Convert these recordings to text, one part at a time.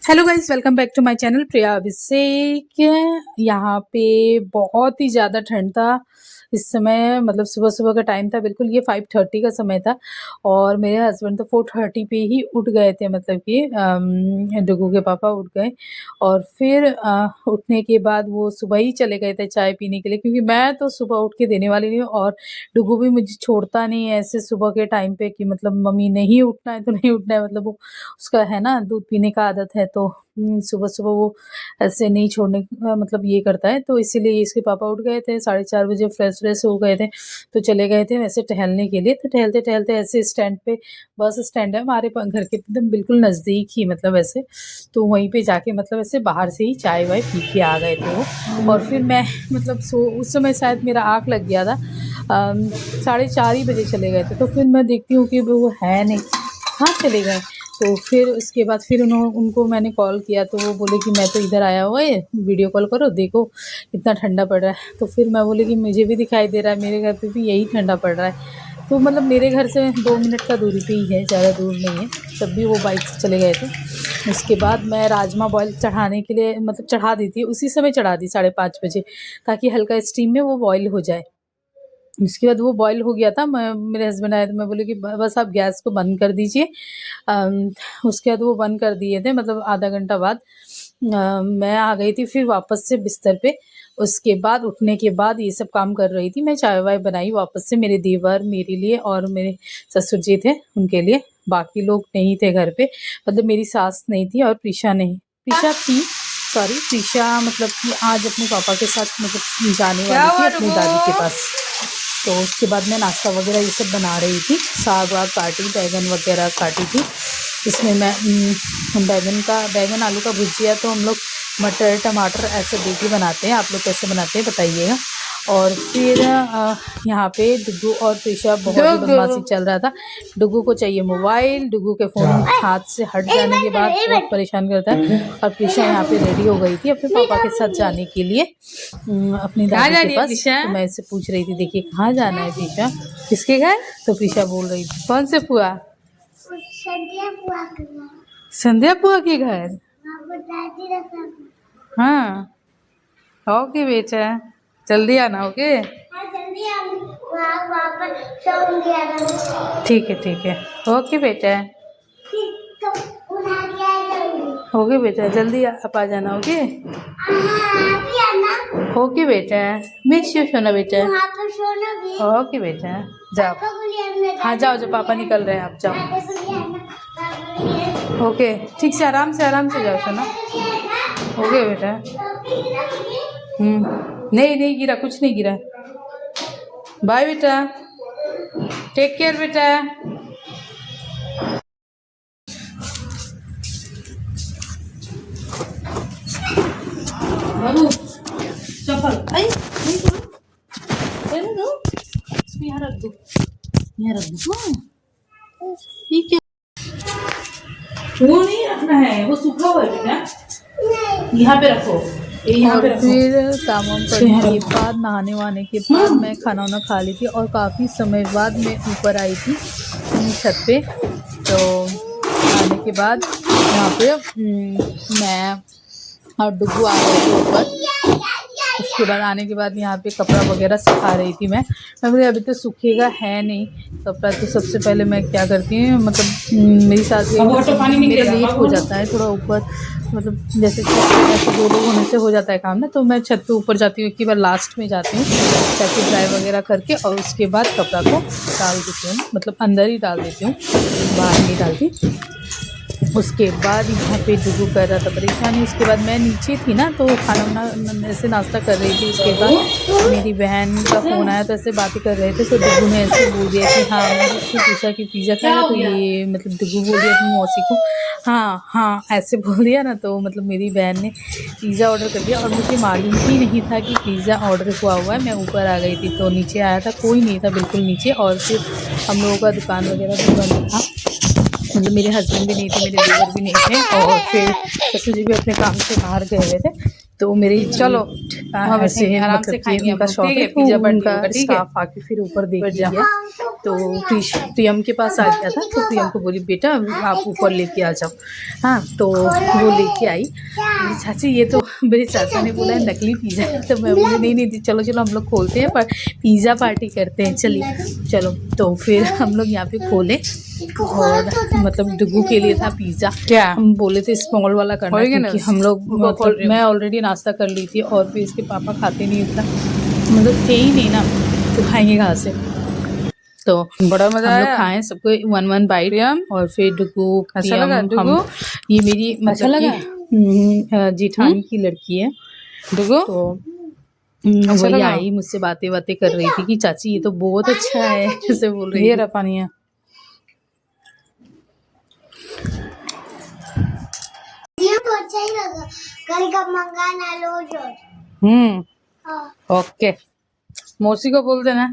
Hello guys, welcome back to my channel Priya Abhishek. यहाँ पे बहुत ही ज़्यादा ठंड था इस समय, मतलब सुबह सुबह का टाइम था। बिल्कुल ये 5:30 का समय था और मेरे हस्बैंड तो 4:30 पे ही उठ गए थे। मतलब कि डुगू के पापा उठ गए और फिर उठने के बाद वो सुबह ही चले गए थे चाय पीने के लिए, क्योंकि मैं तो सुबह उठ के देने वाली नहीं हूँ और डुगू भी मुझे छोड़ता नहीं है ऐसे सुबह के टाइम पे कि मतलब मम्मी नहीं उठना है तो नहीं उठना है। मतलब वो उसका है ना, दूध पीने का आदत है, तो सुबह-सुबह वो ऐसे नहीं छोड़ने का मतलब ये करता है। तो इसीलिए इसके पापा उठ गए थे 4:30 बजे, फ्रेश-व्रेश हो गए थे, तो चले गए थे वैसे टहलने के लिए। तो टहलते-टहलते ऐसे स्टैंड पे, बस स्टैंड है हमारे घर के एकदम बिल्कुल नज़दीक ही, मतलब ऐसे, तो वहीं पे जाके मतलब ऐसे बाहर से ही चाय-वाय पी के आ गए थे वो। और फिर मैं मतलब उस समय शायद मेरा आँख लग गया था। 4:30 ही बजे चले गए थे, तो फिर मैं देखती हूँ कि वो है नहीं, कहाँ चले गए? तो फिर उसके बाद फिर उनको मैंने कॉल किया, तो वो बोले कि मैं तो इधर आया हुआ है, वीडियो कॉल करो देखो कितना ठंडा पड़ रहा है। तो फिर मैं बोली कि मुझे भी दिखाई दे रहा है, मेरे घर पे भी यही ठंडा पड़ रहा है। तो मतलब मेरे घर से 2 मिनट का दूरी पे ही है, ज़्यादा दूर नहीं है। तब भी वो बाइक से चले गए थे। उसके बाद मैं राजमा बॉयल चढ़ाने के लिए मतलब चढ़ा दी थी, उसी समय चढ़ा दी 5:30 बजे, ताकि हल्का स्टीम में वो बॉयल हो जाए। उसके बाद वो बॉयल हो गया था, मैं मेरे हस्बैंड आए तो मैं बोली कि बस आप गैस को बंद कर दीजिए। उसके बाद वो बंद कर दिए थे, मतलब आधा घंटा बाद मैं आ गई थी फिर वापस से बिस्तर पे। उसके बाद उठने के बाद ये सब काम कर रही थी मैं, चाय-वाय बनाई वापस से मेरे देवर मेरे लिए और मेरे ससुर जी थे उनके लिए। बाकी लोग नहीं थे घर पे, मतलब मेरी सास नहीं थी और प्रीशा नहीं, प्रीशा थी, सॉरी प्रीशा मतलब कि आज अपने पापा के साथ मतलब जाने वाली थी अपनी दादी के पास। तो उसके बाद मैं नाश्ता वगैरह ये सब बना रही थी, साग-वाग काटी, बैंगन वगैरह काटी थी। इसमें मैं बैंगन आलू का भुजिया तो हम लोग मटर टमाटर ऐसे दे के बनाते हैं, आप लोग कैसे बनाते हैं बताइएगा। और फिर यहाँ पे डुगू और प्रीशा बहुत ही बदमाशी चल रहा था। डुगू को चाहिए मोबाइल, डुगू के फ़ोन हाथ से हट जाने के बाद बहुत परेशान करता है। और प्रीशा यहाँ पे रेडी हो गई थी अपने पापा के साथ जाने के लिए अपनी दादी के पास। तो मैं इससे पूछ रही थी, देखिए कहाँ जाना है प्रीशा, किसके घर? तो प्रीशा बोल रही थी कौन से फुआ? संध्या बुआ के घर। हाँ, ओके बेटा, जल्दी आना। ओके ठीक है ओके बेटा, ओके बेटा जल्दी आप आ जाना। ओके ओके बेटा, मिस यू सोना बेटा। ओके बेटा जाओ, हाँ जाओ जब पापा निकल रहे हैं आप जाओ। ओके ठीक से आराम से जाओ सोना। ओके बेटा। नहीं गिरा, कुछ नहीं गिरा। बाय बेटा, टेक केयर बेटा। बाबू चप्पल आई नहीं दो, इसको यहाँ रख दो, हाँ ठीक है। वो नहीं रखना है, वो सूखा हुआ है बेटा, यहाँ पे रखो। और फिर काम वाम करने के बाद नहाने वहाने के बाद मैं खाना वाना खा ली थी और काफ़ी समय बाद मैं ऊपर आई थी छत पे। तो आने के बाद यहाँ पे मैं और डुगू आ गए थे ऊपर। उसके बाद आने के बाद यहाँ पे कपड़ा वगैरह सुखा रही थी मैं बोली अभी तो सूखेगा है नहीं कपड़ा, तो सबसे पहले मैं क्या करती हूँ, मतलब मेरी सास मेरा लेट हो जाता है थोड़ा ऊपर, मतलब जैसे ऐसे 2 लोग होने से हो जाता है काम ना, तो मैं छत पे ऊपर जाती हूँ, एक ही बार लास्ट में जाती हूँ ताकि ड्राई वगैरह करके और उसके बाद कपड़ा को डाल देती हूँ, मतलब अंदर ही डाल देती हूँ, बाहर नहीं डालती। उसके बाद यहाँ पे डुगू कर रहा था परेशानी। उसके बाद मैं नीचे थी ना, तो खाना वाना ऐसे नाश्ता कर रही थी। उसके बाद मेरी बहन का फ़ोन आया, तो ऐसे बातें कर रहे थे, तो डुगू ने ऐसे बोल दिया कि हाँ, मैंने उससे पूछा कि पिज़्ज़ा खाएगा, तो ये मतलब डुगू बोल दिया अपनी मौसी को हाँ ऐसे बोल दिया ना, तो मतलब मेरी बहन ने पिज़्ज़ा ऑर्डर कर दिया और मुझे मालूम ही नहीं था कि पिज़्ज़ा ऑर्डर हुआ हुआ है। मैं ऊपर आ गई थी, तो नीचे आया था, कोई नहीं था बिल्कुल नीचे, और फिर हम लोगों का दुकान वगैरह भी बंद था, मतलब मेरे हस्बैंड भी नहीं थे, मेरे देवर भी नहीं थे, और फिर ससुर जी भी अपने काम से बाहर गए हुए थे। तो मेरी चलो हम ऐसे आराम से मतलब कि खाएंगे उनका हम लोग, शॉप ठीक है, है, पिज्जा पार्टी उनका होगा, ठीक है। स्टाफ आके फिर ऊपर देख बैठ के जा। गया। तो प्रियम के पास आ गया था, तो प्रियम को बोली बेटा आप ऊपर लेके आ जाओ। हाँ, तो वो लेके आई। बोली चाची ये तो मेरे चाचा ने बोला है नकली पिज़्ज़ा है। तो मैं बोली नहीं नहीं चलो चलो हम लोग खोलते हैं, पर पिज़्ज़ा पार्टी करते हैं, चलिए चलो। तो फिर हम लोग यहाँ पे खोले, और मतलब डुगू के लिए था पिज़्ज़ा। क्या हम बोले थे स्मॉल वाला करना, क्योंकि हम लोग उनको खोल मतलब रही हूँ। मैं ऑलरेडी नाश्ता कर ली थी, और फिर इसके पापा खाते नहीं इतना, मतलब थे ही नहीं ना, तो खाएंगे कहाँ से। तो बड़ा मजा हम लोग आया खाएं सबको 1-1 बाइट, प्रियम, और फिर डुगू अच्छा प्रियम लगा हम, डुगू? ये मेरी अच्छा मतलब लगा? कि जेठानी की लड़की है। डुगू तो अच्छा वही लगा? आई मुझसे बातें बातें कर रही थी कि चाची ये तो बहुत अच्छा है, ऐसे बोल रही ये थी। रहा पानी है। अच्छा ही लगा, कल का मंगाना लो। ओके, मौसी को बोल देना।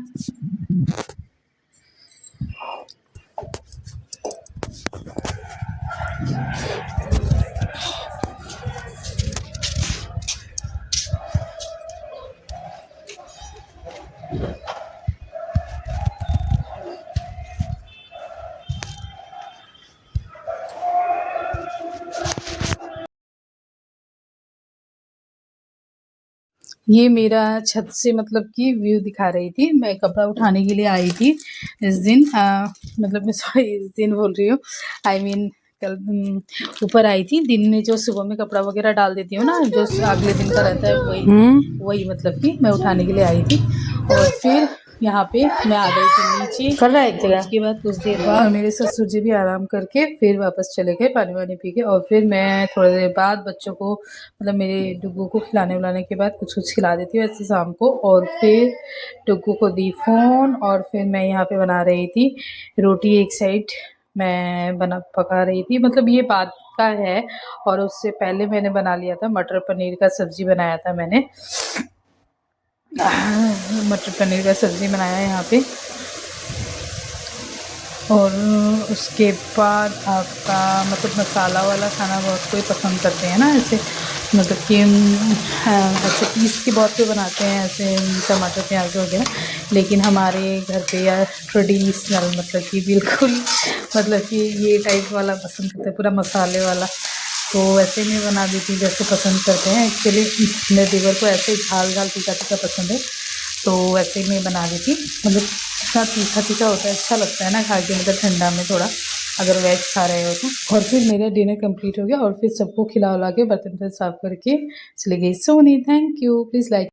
ये मेरा छत से मतलब कि व्यू दिखा रही थी। मैं कपड़ा उठाने के लिए आई थी इस दिन, मतलब मैं सॉरी इस दिन बोल रही हूँ, आई मीन कल ऊपर आई थी। दिन में जो सुबह में कपड़ा वगैरह डाल देती हूँ ना, जो अगले दिन का रहता है, वही मतलब कि मैं उठाने के लिए आई थी। और फिर यहाँ पे मैं आ गई थी नीचे। कर रहा है एक और जगह। उसके बाद कुछ देर बाद मेरे ससुर जी भी आराम करके फिर वापस चले गए पानी वानी पी के। और फिर मैं थोड़ी देर बाद बच्चों को मतलब मेरे डुग्गू को खिलाने विलाने के बाद कुछ कुछ खिला देती हूँ ऐसे शाम को। और फिर डुग्गू को दी फ़ोन, और फिर मैं यहाँ पे बना रही थी रोटी। एक साइड मैं पका रही थी, मतलब ये बात का है। और उससे पहले मैंने बना लिया था मटर पनीर का सब्ज़ी बनाया था मैंने, मटर पनीर का सब्ज़ी बनाया यहाँ पे। और उसके बाद आपका मतलब मसाला वाला खाना बहुत कोई पसंद करते हैं ना, ऐसे मतलब कि ऐसे पीस के बहुत कोई बनाते हैं ऐसे टमाटर प्याज वगैरह। लेकिन हमारे घर पे या ट्रेडिशनल मतलब कि बिल्कुल मतलब कि ये टाइप वाला पसंद करते हैं, पूरा मसाले वाला। तो वैसे मैं बना देती हूँ जैसे पसंद करते हैं। एक्चुअली मेरे देवर को ऐसे झाल झाल तीखा तीखा पसंद है, तो वैसे ही मैं बना देती। मतलब इतना तीखा तीखा होता है, अच्छा लगता है ना खा के, मतलब ठंडा में थोड़ा अगर वेज खा रहे हो तो। और फिर मेरा डिनर कंप्लीट हो गया, और फिर सबको खिला उला के बर्तन साफ करके चली गई सोने। Thank you, please like